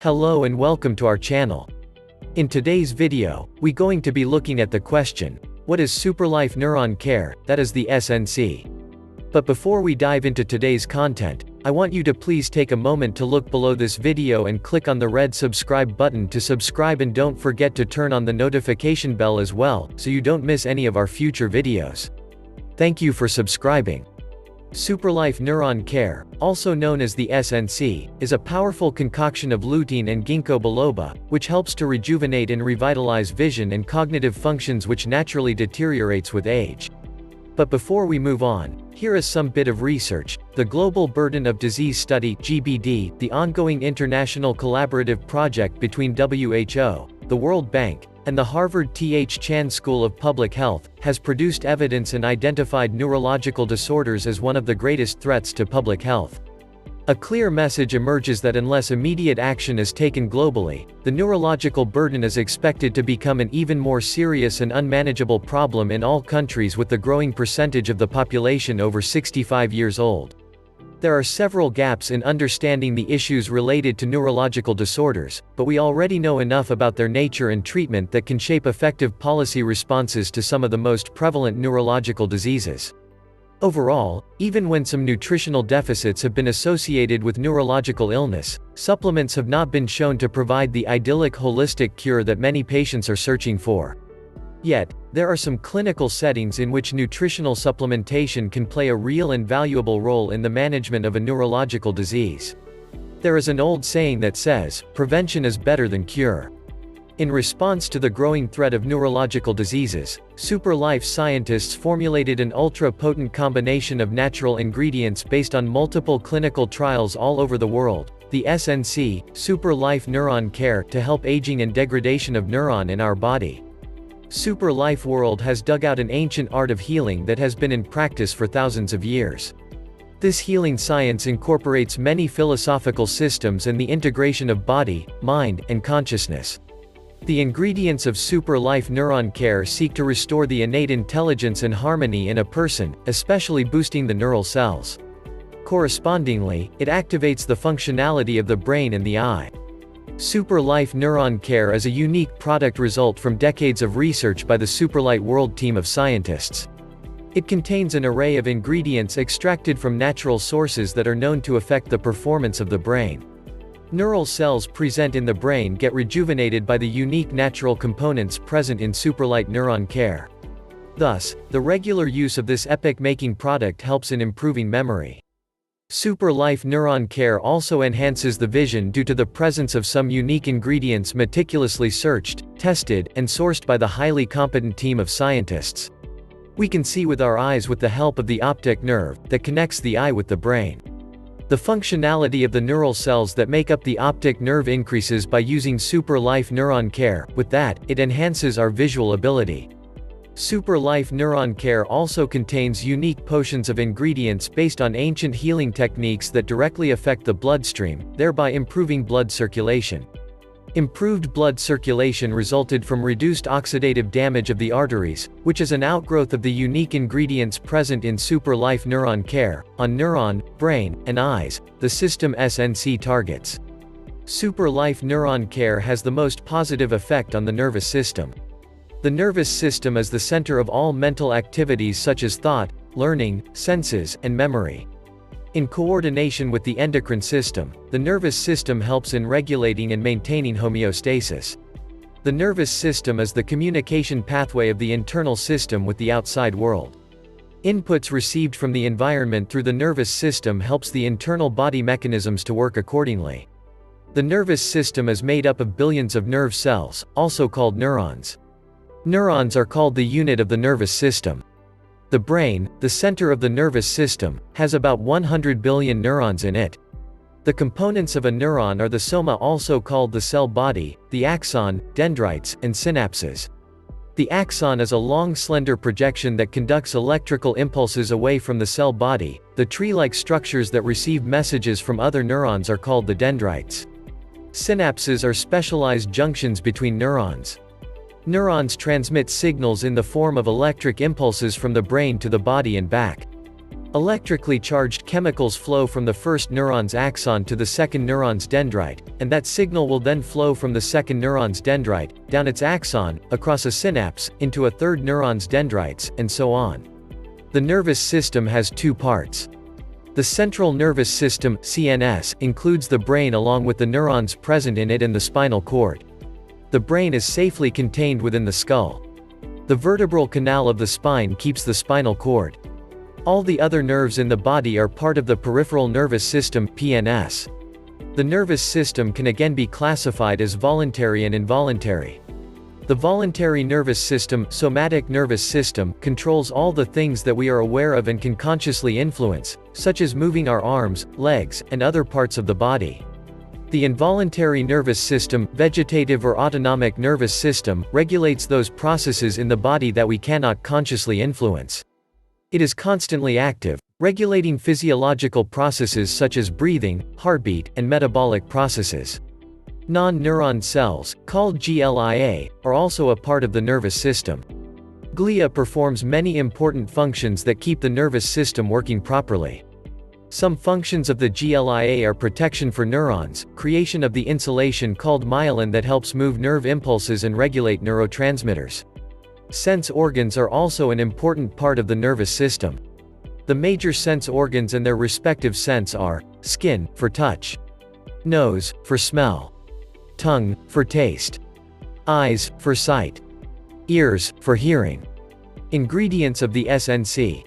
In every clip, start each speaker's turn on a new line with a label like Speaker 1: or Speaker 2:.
Speaker 1: Hello and welcome to our channel. In today's video, we're going to be looking at the question, what is Superlife Neuron Care, that is the SNC. But before we dive into today's content, I want you to please take a moment to look below this video and click on the red subscribe button to subscribe, and don't forget to turn on the notification bell as well, so you don't miss any of our future videos. Thank you for subscribing. Superlife Neuron Care, also known as the SNC, is a powerful concoction of lutein and ginkgo biloba, which helps to rejuvenate and revitalize vision and cognitive functions which naturally deteriorates with age. But before we move on, here is some bit of research. The Global Burden of Disease Study (GBD), the ongoing international collaborative project between WHO, the World Bank, and the Harvard T.H. Chan School of Public Health, has produced evidence and identified neurological disorders as one of the greatest threats to public health. A clear message emerges that unless immediate action is taken globally, the neurological burden is expected to become an even more serious and unmanageable problem in all countries with the growing percentage of the population over 65 years old. There are several gaps in understanding the issues related to neurological disorders, but we already know enough about their nature and treatment that can shape effective policy responses to some of the most prevalent neurological diseases. Overall, even when some nutritional deficits have been associated with neurological illness, supplements have not been shown to provide the idyllic holistic cure that many patients are searching for. Yet, there are some clinical settings in which nutritional supplementation can play a real and valuable role in the management of a neurological disease. There is an old saying that says, "Prevention is better than cure." In response to the growing threat of neurological diseases, Superlife scientists formulated an ultra-potent combination of natural ingredients based on multiple clinical trials all over the world, the SNC, Superlife Neuron Care, to help aging and degradation of neuron in our body. Superlife World has dug out an ancient art of healing that has been in practice for thousands of years. This healing science incorporates many philosophical systems and the integration of body, mind, and consciousness. The ingredients of Superlife Neuron Care seek to restore the innate intelligence and harmony in a person, especially boosting the neural cells. Correspondingly, it activates the functionality of the brain and the eye. Superlife Neuron Care is a unique product result from decades of research by the Superlife World team of scientists. It contains an array of ingredients extracted from natural sources that are known to affect the performance of the brain. Neural cells present in the brain get rejuvenated by the unique natural components present in Superlife Neuron Care. Thus, the regular use of this epoch-making product helps in improving memory. Superlife Neuron Care also enhances the vision due to the presence of some unique ingredients meticulously searched, tested, and sourced by the highly competent team of scientists. We can see with our eyes with the help of the optic nerve that connects the eye with the brain. The functionality of the neural cells that make up the optic nerve increases by using Superlife Neuron Care. With that, it enhances our visual ability. Superlife Neuron Care also contains unique potions of ingredients based on ancient healing techniques that directly affect the bloodstream, thereby improving blood circulation. Improved blood circulation resulted from reduced oxidative damage of the arteries, which is an outgrowth of the unique ingredients present in Superlife Neuron Care, on neuron, brain, and eyes, the system SNC targets. Superlife Neuron Care has the most positive effect on the nervous system. The nervous system is the center of all mental activities such as thought, learning, senses, and memory. In coordination with the endocrine system, the nervous system helps in regulating and maintaining homeostasis. The nervous system is the communication pathway of the internal system with the outside world. Inputs received from the environment through the nervous system helps the internal body mechanisms to work accordingly. The nervous system is made up of billions of nerve cells, also called neurons. Neurons are called the unit of the nervous system. The brain, the center of the nervous system, has about 100 billion neurons in it. The components of a neuron are the soma, also called the cell body, the axon, dendrites, and synapses. The axon is a long slender projection that conducts electrical impulses away from the cell body. The tree-like structures that receive messages from other neurons are called the dendrites. Synapses are specialized junctions between neurons. Neurons transmit signals in the form of electric impulses from the brain to the body and back. Electrically charged chemicals flow from the first neuron's axon to the second neuron's dendrite, and that signal will then flow from the second neuron's dendrite, down its axon, across a synapse, into a third neuron's dendrites, and so on. The nervous system has two parts. The central nervous system, CNS, includes the brain along with the neurons present in it and the spinal cord. The brain is safely contained within the skull. The vertebral canal of the spine keeps the spinal cord. All the other nerves in the body are part of the peripheral nervous system, PNS. The nervous system can again be classified as voluntary and involuntary. The voluntary nervous system, somatic nervous system, controls all the things that we are aware of and can consciously influence, such as moving our arms, legs, and other parts of the body. The involuntary nervous system, vegetative or autonomic nervous system, regulates those processes in the body that we cannot consciously influence. It is constantly active, regulating physiological processes such as breathing, heartbeat, and metabolic processes. Non-neuron cells, called glia, are also a part of the nervous system. Glia performs many important functions that keep the nervous system working properly. Some functions of the glia are protection for neurons, creation of the insulation called myelin that helps move nerve impulses and regulate neurotransmitters. Sense organs are also an important part of the nervous system. The major sense organs and their respective sense are: skin, for touch; nose, for smell; tongue, for taste; eyes, for sight; ears, for hearing. Ingredients of the SNC.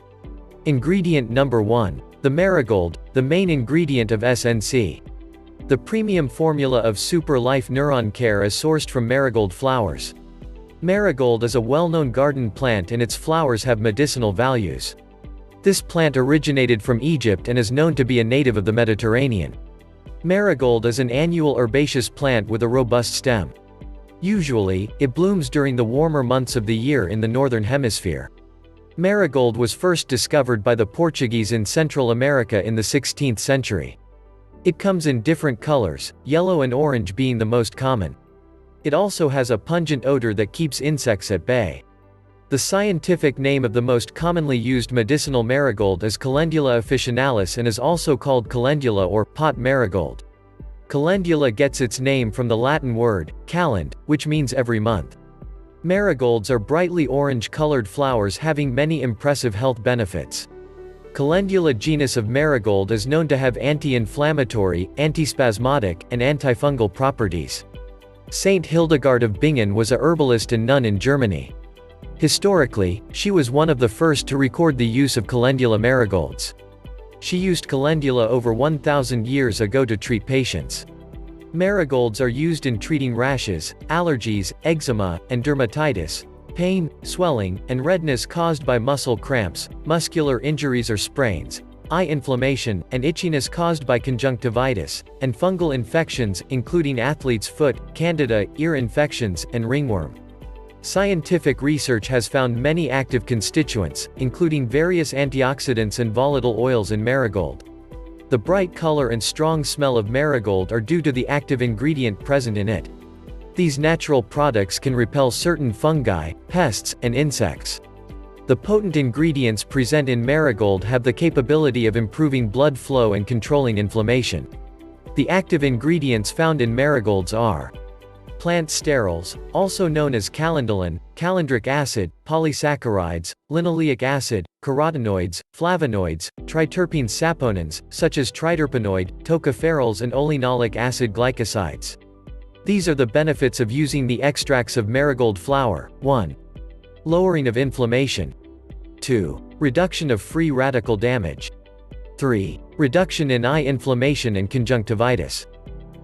Speaker 1: Ingredient number 1. The marigold, the main ingredient of SNC. The premium formula of Superlife Neuron Care is sourced from marigold flowers. Marigold is a well-known garden plant and its flowers have medicinal values. This plant originated from Egypt and is known to be a native of the Mediterranean. Marigold is an annual herbaceous plant with a robust stem. Usually, it blooms during the warmer months of the year in the northern hemisphere. Marigold was first discovered by the Portuguese in Central America in the 16th century. It comes in different colors, yellow and orange being the most common. It also has a pungent odor that keeps insects at bay. The scientific name of the most commonly used medicinal marigold is Calendula officinalis and is also called calendula or pot marigold. Calendula gets its name from the Latin word, calend, which means every month. Marigolds are brightly orange-colored flowers having many impressive health benefits. Calendula genus of marigold is known to have anti-inflammatory, antispasmodic, and antifungal properties. Saint Hildegard of Bingen was a herbalist and nun in Germany. Historically, she was one of the first to record the use of calendula marigolds. She used calendula over 1,000 years ago to treat patients. Marigolds are used in treating rashes, allergies, eczema, and dermatitis, pain, swelling, and redness caused by muscle cramps, muscular injuries or sprains, eye inflammation, and itchiness caused by conjunctivitis, and fungal infections, including athlete's foot, candida, ear infections, and ringworm. Scientific research has found many active constituents, including various antioxidants and volatile oils in marigold. The bright color and strong smell of marigold are due to the active ingredient present in it. These natural products can repel certain fungi, pests, and insects. The potent ingredients present in marigold have the capability of improving blood flow and controlling inflammation. The active ingredients found in marigolds are plant sterols, also known as calendulin, calendric acid, polysaccharides, linoleic acid, carotenoids, flavonoids, triterpene saponins, such as triterpenoid, tocopherols and olenolic acid glycosides. These are the benefits of using the extracts of marigold flower. 1. Lowering of inflammation. 2. Reduction of free radical damage. 3. Reduction in eye inflammation and conjunctivitis.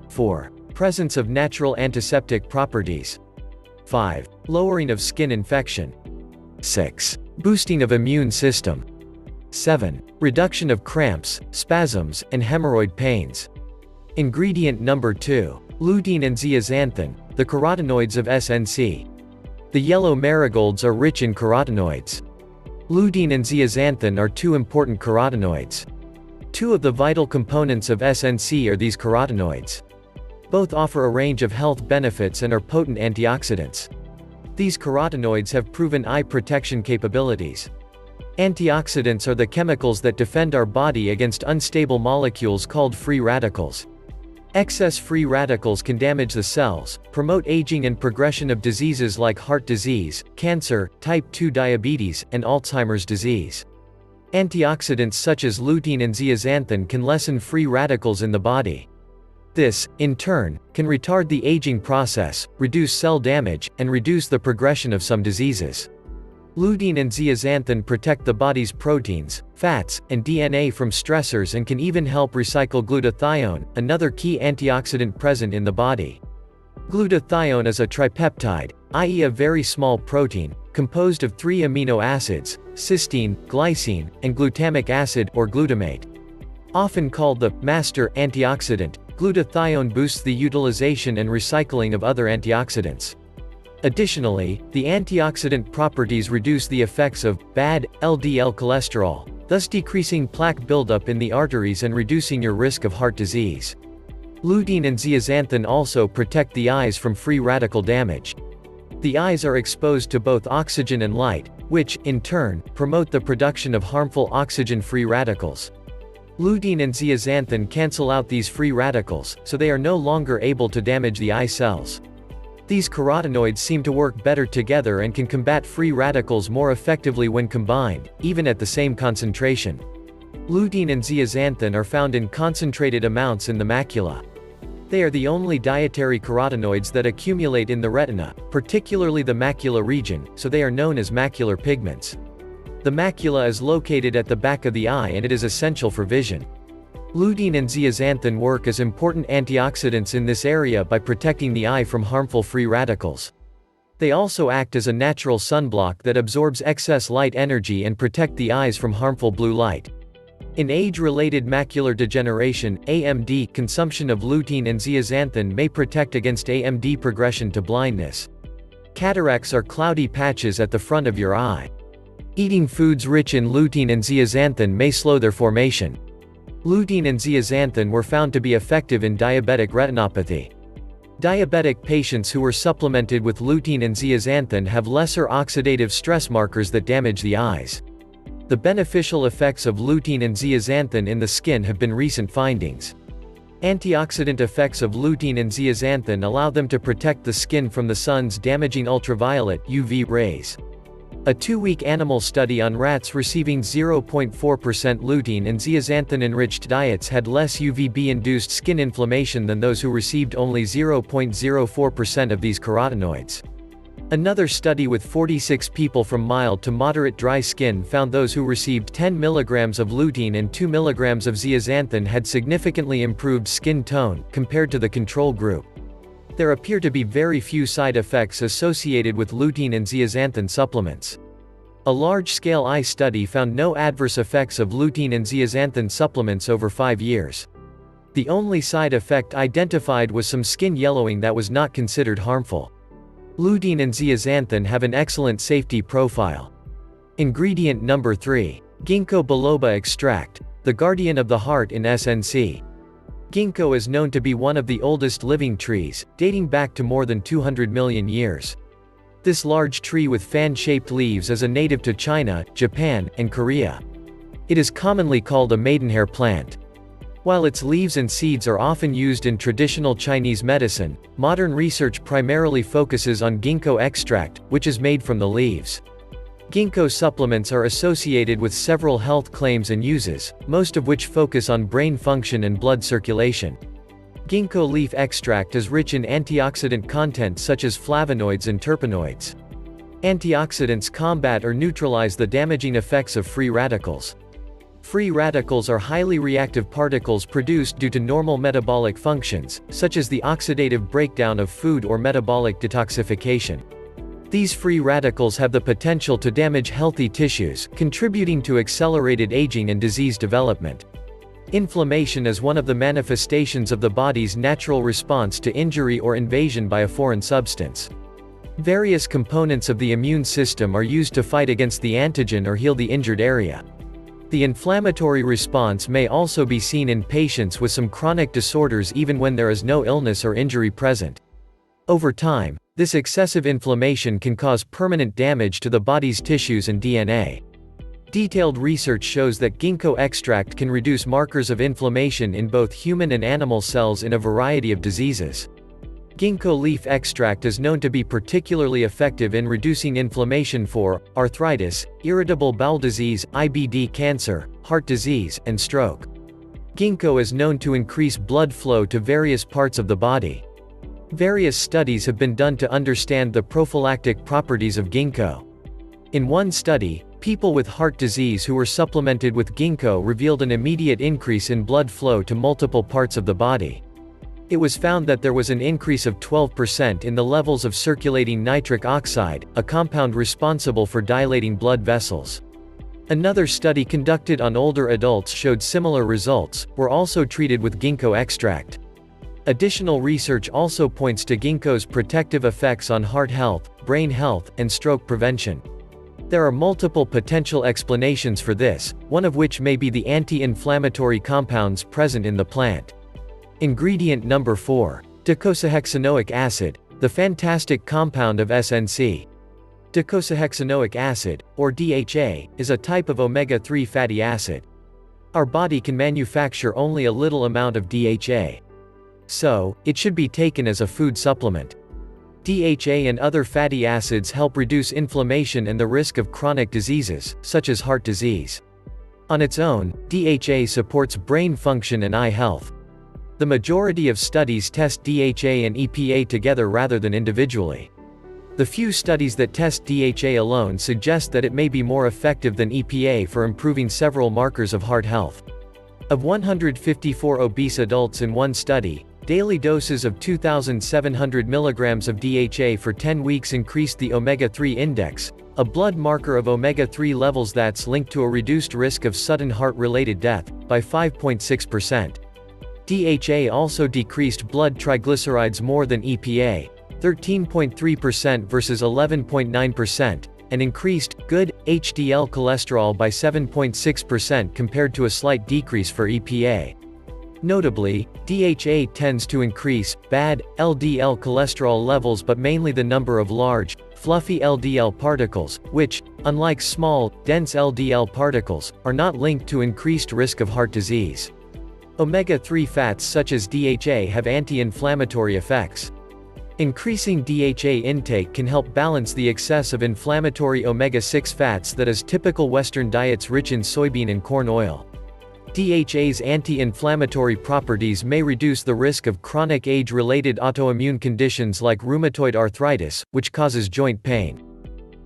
Speaker 1: 4. Presence of natural antiseptic properties. 5. Lowering of skin infection. 6. Boosting of immune system. 7. Reduction of cramps, spasms, and hemorrhoid pains. Ingredient number 2. Lutein and zeaxanthin, the carotenoids of SNC. The yellow marigolds are rich in carotenoids. Lutein and zeaxanthin are two important carotenoids. Two of the vital components of SNC are these carotenoids. Both offer a range of health benefits and are potent antioxidants. These carotenoids have proven eye protection capabilities. Antioxidants are the chemicals that defend our body against unstable molecules called free radicals. Excess free radicals can damage the cells, promote aging and progression of diseases like heart disease, cancer, type 2 diabetes, and Alzheimer's disease. Antioxidants such as lutein and zeaxanthin can lessen free radicals in the body. This, in turn, can retard the aging process, reduce cell damage, and reduce the progression of some diseases. Lutein and zeaxanthin protect the body's proteins, fats, and DNA from stressors and can even help recycle glutathione, another key antioxidant present in the body. Glutathione is a tripeptide, i.e. a very small protein, composed of 3 amino acids, cysteine, glycine, and glutamic acid or glutamate. Often called the master antioxidant, glutathione boosts the utilization and recycling of other antioxidants. Additionally, the antioxidant properties reduce the effects of bad LDL cholesterol, thus decreasing plaque buildup in the arteries and reducing your risk of heart disease. Lutein and zeaxanthin also protect the eyes from free radical damage. The eyes are exposed to both oxygen and light, which, in turn, promote the production of harmful oxygen-free radicals. Lutein and zeaxanthin cancel out these free radicals, so they are no longer able to damage the eye cells. These carotenoids seem to work better together and can combat free radicals more effectively when combined, even at the same concentration. Lutein and zeaxanthin are found in concentrated amounts in the macula. They are the only dietary carotenoids that accumulate in the retina, particularly the macula region, so they are known as macular pigments. The macula is located at the back of the eye and it is essential for vision. Lutein and zeaxanthin work as important antioxidants in this area by protecting the eye from harmful free radicals. They also act as a natural sunblock that absorbs excess light energy and protect the eyes from harmful blue light. In age-related macular degeneration, AMD, consumption of lutein and zeaxanthin may protect against AMD progression to blindness. Cataracts are cloudy patches at the front of your eye. Eating foods rich in lutein and zeaxanthin may slow their formation. Lutein and zeaxanthin were found to be effective in diabetic retinopathy. Diabetic patients who were supplemented with lutein and zeaxanthin have lesser oxidative stress markers that damage the eyes. The beneficial effects of lutein and zeaxanthin in the skin have been recent findings. Antioxidant effects of lutein and zeaxanthin allow them to protect the skin from the sun's damaging ultraviolet (UV) rays. A 2-week animal study on rats receiving 0.4% lutein and zeaxanthin-enriched diets had less UVB-induced skin inflammation than those who received only 0.04% of these carotenoids. Another study with 46 people from mild to moderate dry skin found those who received 10 mg of lutein and 2 mg of zeaxanthin had significantly improved skin tone, compared to the control group. There appear to be very few side effects associated with lutein and zeaxanthin supplements. A large-scale eye study found no adverse effects of lutein and zeaxanthin supplements over 5 years. The only side effect identified was some skin yellowing that was not considered harmful. Lutein and zeaxanthin have an excellent safety profile. Ingredient number 3. Ginkgo biloba extract, the guardian of the heart in SNC. Ginkgo is known to be one of the oldest living trees, dating back to more than 200 million years. This large tree with fan-shaped leaves is a native to China, Japan, and Korea. It is commonly called a maidenhair plant. While its leaves and seeds are often used in traditional Chinese medicine, modern research primarily focuses on ginkgo extract, which is made from the leaves. Ginkgo supplements are associated with several health claims and uses, most of which focus on brain function and blood circulation. Ginkgo leaf extract is rich in antioxidant content such as flavonoids and terpenoids. Antioxidants combat or neutralize the damaging effects of free radicals. Free radicals are highly reactive particles produced due to normal metabolic functions, such as the oxidative breakdown of food or metabolic detoxification. These free radicals have the potential to damage healthy tissues, contributing to accelerated aging and disease development. Inflammation is one of the manifestations of the body's natural response to injury or invasion by a foreign substance. Various components of the immune system are used to fight against the antigen or heal the injured area. The inflammatory response may also be seen in patients with some chronic disorders even when there is no illness or injury present. Over time, this excessive inflammation can cause permanent damage to the body's tissues and DNA. Detailed research shows that ginkgo extract can reduce markers of inflammation in both human and animal cells in a variety of diseases. Ginkgo leaf extract is known to be particularly effective in reducing inflammation for arthritis, irritable bowel disease, IBD, cancer, heart disease, and stroke. Ginkgo is known to increase blood flow to various parts of the body. Various studies have been done to understand the prophylactic properties of ginkgo. In one study, people with heart disease who were supplemented with ginkgo revealed an immediate increase in blood flow to multiple parts of the body. It was found that there was an increase of 12% in the levels of circulating nitric oxide, a compound responsible for dilating blood vessels. Another study conducted on older adults showed similar results, were also treated with ginkgo extract. Additional research also points to ginkgo's protective effects on heart health, brain health, and stroke prevention. There are multiple potential explanations for this, one of which may be the anti-inflammatory compounds present in the plant. Ingredient number 4. Docosahexaenoic acid, the fantastic compound of SNC. Docosahexaenoic acid, or DHA, is a type of omega-3 fatty acid. Our body can manufacture only a little amount of DHA. So, it should be taken as a food supplement. DHA and other fatty acids help reduce inflammation and the risk of chronic diseases, such as heart disease. On its own, DHA supports brain function and eye health. The majority of studies test DHA and EPA together rather than individually. The few studies that test DHA alone suggest that it may be more effective than EPA for improving several markers of heart health. Of 154 obese adults in one study, daily doses of 2,700 mg of DHA for 10 weeks increased the omega-3 index, a blood marker of omega-3 levels that's linked to a reduced risk of sudden heart-related death, by 5.6%. DHA also decreased blood triglycerides more than EPA, 13.3% versus 11.9%, and increased good HDL cholesterol by 7.6% compared to a slight decrease for EPA. Notably, DHA tends to increase bad LDL cholesterol levels, but mainly the number of large, fluffy LDL particles, which, unlike small, dense LDL particles, are not linked to increased risk of heart disease. Omega-3 fats such as DHA have anti-inflammatory effects. Increasing DHA intake can help balance the excess of inflammatory omega-6 fats that is typical Western diets rich in soybean and corn oil. DHA's anti-inflammatory properties may reduce the risk of chronic age-related autoimmune conditions like rheumatoid arthritis, which causes joint pain.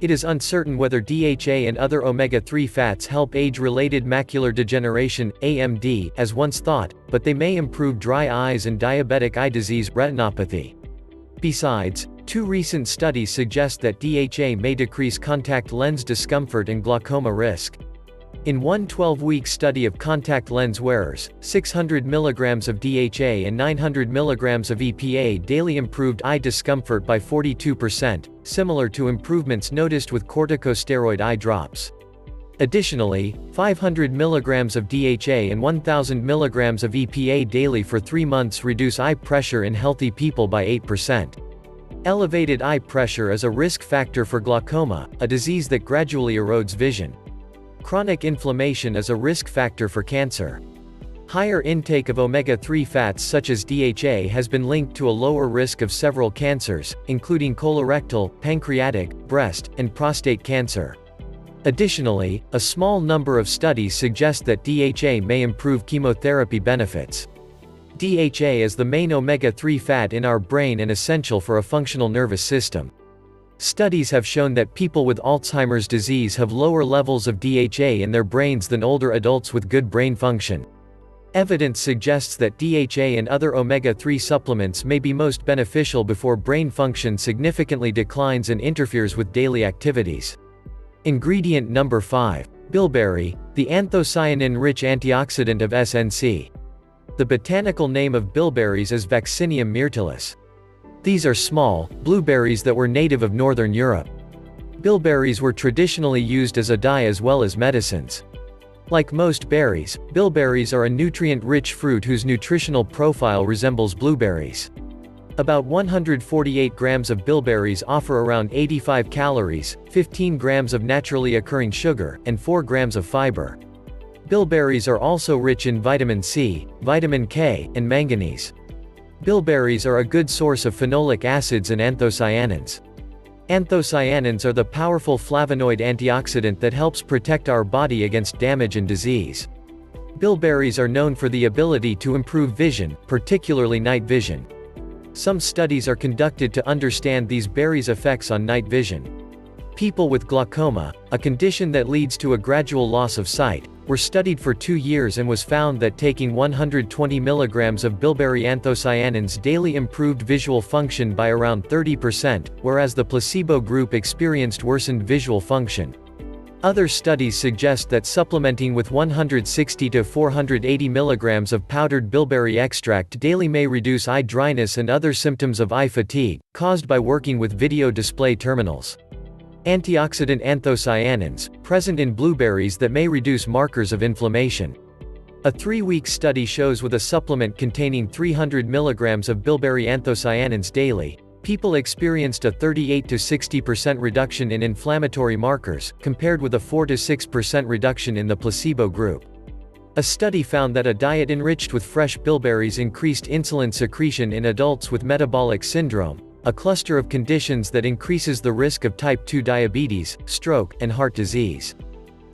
Speaker 1: It is uncertain whether DHA and other omega-3 fats help age-related macular degeneration, AMD, as once thought, but they may improve dry eyes and diabetic eye disease, retinopathy. Besides, 2 recent studies suggest that DHA may decrease contact lens discomfort and glaucoma risk. In one 12-week study of contact lens wearers, 600 mg of DHA and 900 mg of EPA daily improved eye discomfort by 42%, similar to improvements noticed with corticosteroid eye drops. Additionally, 500 mg of DHA and 1000 mg of EPA daily for 3 months reduce eye pressure in healthy people by 8%. Elevated eye pressure is a risk factor for glaucoma, a disease that gradually erodes vision. Chronic inflammation is a risk factor for cancer. Higher intake of omega-3 fats such as DHA has been linked to a lower risk of several cancers, including colorectal, pancreatic, breast, and prostate cancer. Additionally, a small number of studies suggest that DHA may improve chemotherapy benefits. DHA is the main omega-3 fat in our brain and essential for a functional nervous system. Studies have shown that people with Alzheimer's disease have lower levels of DHA in their brains than older adults with good brain function. Evidence suggests that DHA and other omega-3 supplements may be most beneficial before brain function significantly declines and interferes with daily activities. Ingredient number 5. Bilberry, the anthocyanin-rich antioxidant of SNC. The botanical name of bilberries is Vaccinium myrtillus. These are small, blueberries that were native of northern Europe. Bilberries were traditionally used as a dye as well as medicines. Like most berries, bilberries are a nutrient-rich fruit whose nutritional profile resembles blueberries. About 148 grams of bilberries offer around 85 calories, 15 grams of naturally occurring sugar, and 4 grams of fiber. Bilberries are also rich in vitamin C, vitamin K, and manganese. Bilberries are a good source of phenolic acids and anthocyanins. Anthocyanins are the powerful flavonoid antioxidant that helps protect our body against damage and disease. Bilberries are known for the ability to improve vision, particularly night vision. Some studies are conducted to understand these berries' effects on night vision. People with glaucoma, a condition that leads to a gradual loss of sight, were studied for 2 years and was found that taking 120 mg of bilberry anthocyanins daily improved visual function by around 30%, whereas the placebo group experienced worsened visual function. Other studies suggest that supplementing with 160 to 480 mg of powdered bilberry extract daily may reduce eye dryness and other symptoms of eye fatigue, caused by working with video display terminals. Antioxidant anthocyanins, present in blueberries that may reduce markers of inflammation. A 3-week study shows with a supplement containing 300 mg of bilberry anthocyanins daily, people experienced a 38 to 60% reduction in inflammatory markers, compared with a 4 to 6% reduction in the placebo group. A study found that a diet enriched with fresh bilberries increased insulin secretion in adults with metabolic syndrome, a cluster of conditions that increases the risk of type 2 diabetes, stroke, and heart disease.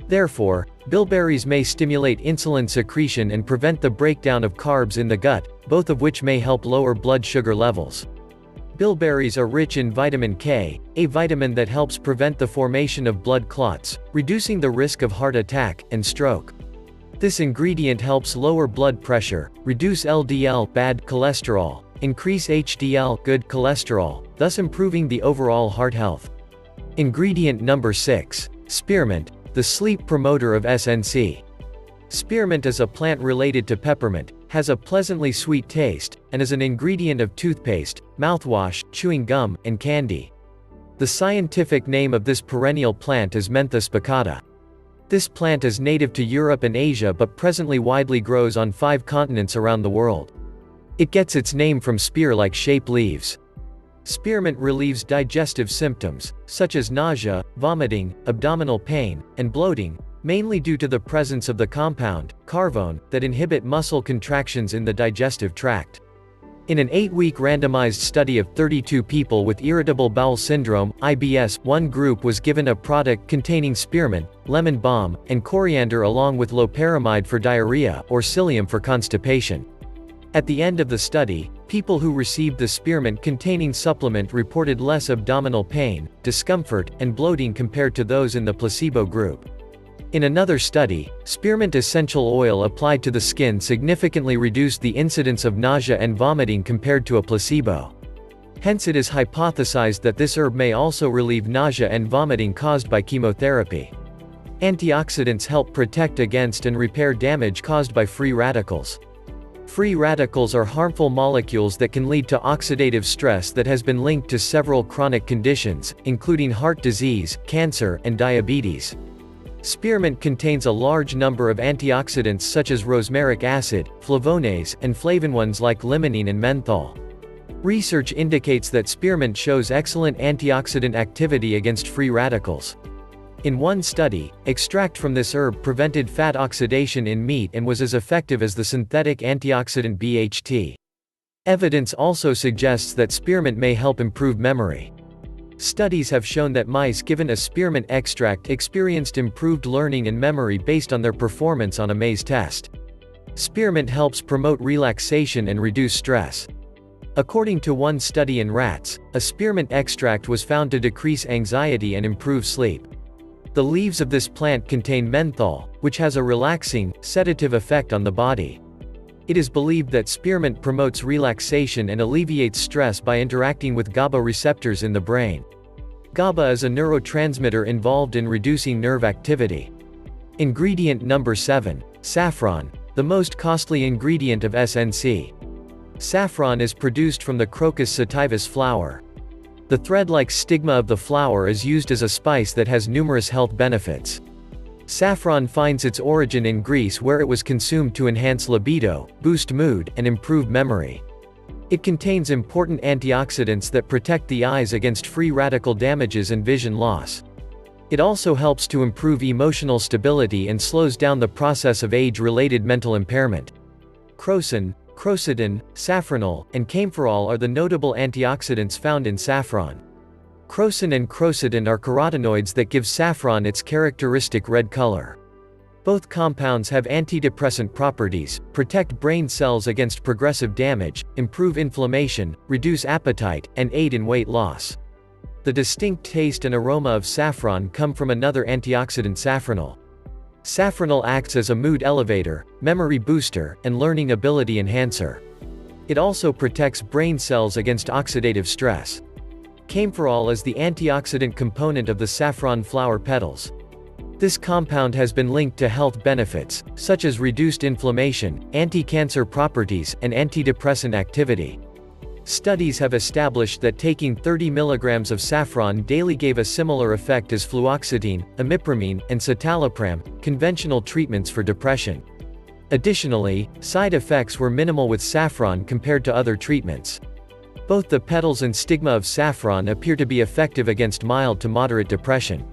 Speaker 1: Therefore, bilberries may stimulate insulin secretion and prevent the breakdown of carbs in the gut, both of which may help lower blood sugar levels. Bilberries are rich in vitamin K, a vitamin that helps prevent the formation of blood clots, reducing the risk of heart attack and stroke. This ingredient helps lower blood pressure, reduce LDL bad cholesterol, increase HDL good cholesterol, thus improving the overall heart health. Ingredient number 6. Spearmint, the sleep promoter of SNC. Spearmint is a plant related to peppermint, has a pleasantly sweet taste, and is an ingredient of toothpaste, mouthwash, chewing gum, and candy. The scientific name of this perennial plant is Mentha spicata. This plant is native to Europe and Asia but presently widely grows on 5 continents around the world. It gets its name from spear-like shaped leaves. Spearmint relieves digestive symptoms, such as nausea, vomiting, abdominal pain, and bloating, mainly due to the presence of the compound, carvone, that inhibit muscle contractions in the digestive tract. In an 8-week randomized study of 32 people with irritable bowel syndrome, IBS, one group was given a product containing spearmint, lemon balm, and coriander along with loperamide for diarrhea or psyllium for constipation. At the end of the study, people who received the spearmint-containing supplement reported less abdominal pain, discomfort, and bloating compared to those in the placebo group. In another study, spearmint essential oil applied to the skin significantly reduced the incidence of nausea and vomiting compared to a placebo. Hence it is hypothesized that this herb may also relieve nausea and vomiting caused by chemotherapy. Antioxidants help protect against and repair damage caused by free radicals. Free radicals are harmful molecules that can lead to oxidative stress that has been linked to several chronic conditions, including heart disease, cancer, and diabetes. Spearmint contains a large number of antioxidants such as rosmaric acid, flavonoids, and flavonoids like limonene and menthol. Research indicates that spearmint shows excellent antioxidant activity against free radicals. In one study, extract from this herb prevented fat oxidation in meat and was as effective as the synthetic antioxidant BHT. Evidence also suggests that spearmint may help improve memory. Studies have shown that mice given a spearmint extract experienced improved learning and memory based on their performance on a maze test. Spearmint helps promote relaxation and reduce stress. According to one study in rats, a spearmint extract was found to decrease anxiety and improve sleep. The leaves of this plant contain menthol, which has a relaxing, sedative effect on the body. It is believed that spearmint promotes relaxation and alleviates stress by interacting with GABA receptors in the brain. GABA is a neurotransmitter involved in reducing nerve activity. Ingredient number 7. Saffron, the most costly ingredient of SNC. Saffron is produced from the Crocus sativus flower. The thread-like stigma of the flower is used as a spice that has numerous health benefits. Saffron finds its origin in Greece where it was consumed to enhance libido, boost mood, and improve memory. It contains important antioxidants that protect the eyes against free radical damages and vision loss. It also helps to improve emotional stability and slows down the process of age-related mental impairment. Crocin, crocodin, safranal, and camphorol are the notable antioxidants found in saffron. Crocin and crocodin are carotenoids that give saffron its characteristic red color. Both compounds have antidepressant properties, protect brain cells against progressive damage, improve inflammation, reduce appetite, and aid in weight loss. The distinct taste and aroma of saffron come from another antioxidant, safranal. Safranal acts as a mood elevator, memory booster, and learning ability enhancer. It also protects brain cells against oxidative stress. Camphorol is the antioxidant component of the saffron flower petals. This compound has been linked to health benefits, such as reduced inflammation, anti-cancer properties, and antidepressant activity. Studies have established that taking 30 mg of saffron daily gave a similar effect as fluoxetine, imipramine, and citalopram, conventional treatments for depression. Additionally, side effects were minimal with saffron compared to other treatments. Both the petals and stigma of saffron appear to be effective against mild to moderate depression.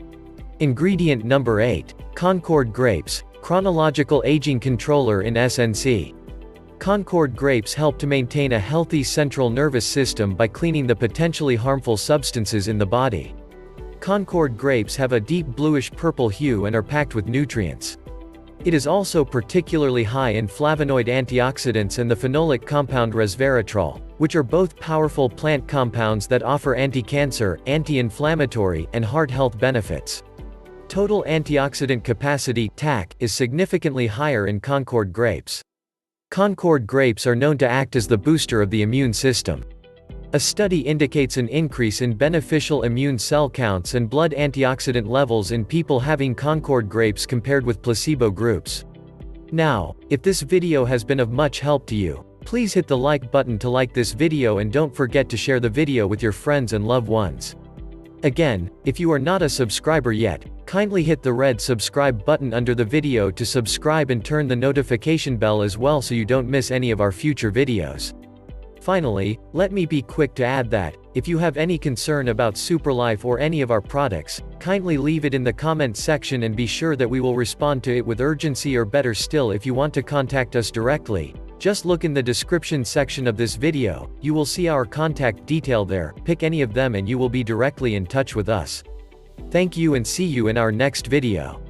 Speaker 1: Ingredient number 8. Concord grapes, chronological aging controller in SNC. Concord grapes help to maintain a healthy central nervous system by cleaning the potentially harmful substances in the body. Concord grapes have a deep bluish-purple hue and are packed with nutrients. It is also particularly high in flavonoid antioxidants and the phenolic compound resveratrol, which are both powerful plant compounds that offer anti-cancer, anti-inflammatory, and heart health benefits. Total antioxidant capacity (TAC) is significantly higher in Concord grapes. Concord grapes are known to act as the booster of the immune system. A study indicates an increase in beneficial immune cell counts and blood antioxidant levels in people having Concord grapes compared with placebo groups. Now, if this video has been of much help to you, please hit the like button to like this video and don't forget to share the video with your friends and loved ones. Again, if you are not a subscriber yet, kindly hit the red subscribe button under the video to subscribe and turn the notification bell as well so you don't miss any of our future videos. Finally, let me be quick to add that, if you have any concern about Superlife or any of our products, kindly leave it in the comment section and be sure that we will respond to it with urgency, or better still, if you want to contact us directly, just look in the description section of this video, you will see our contact detail there, pick any of them and you will be directly in touch with us. Thank you and see you in our next video.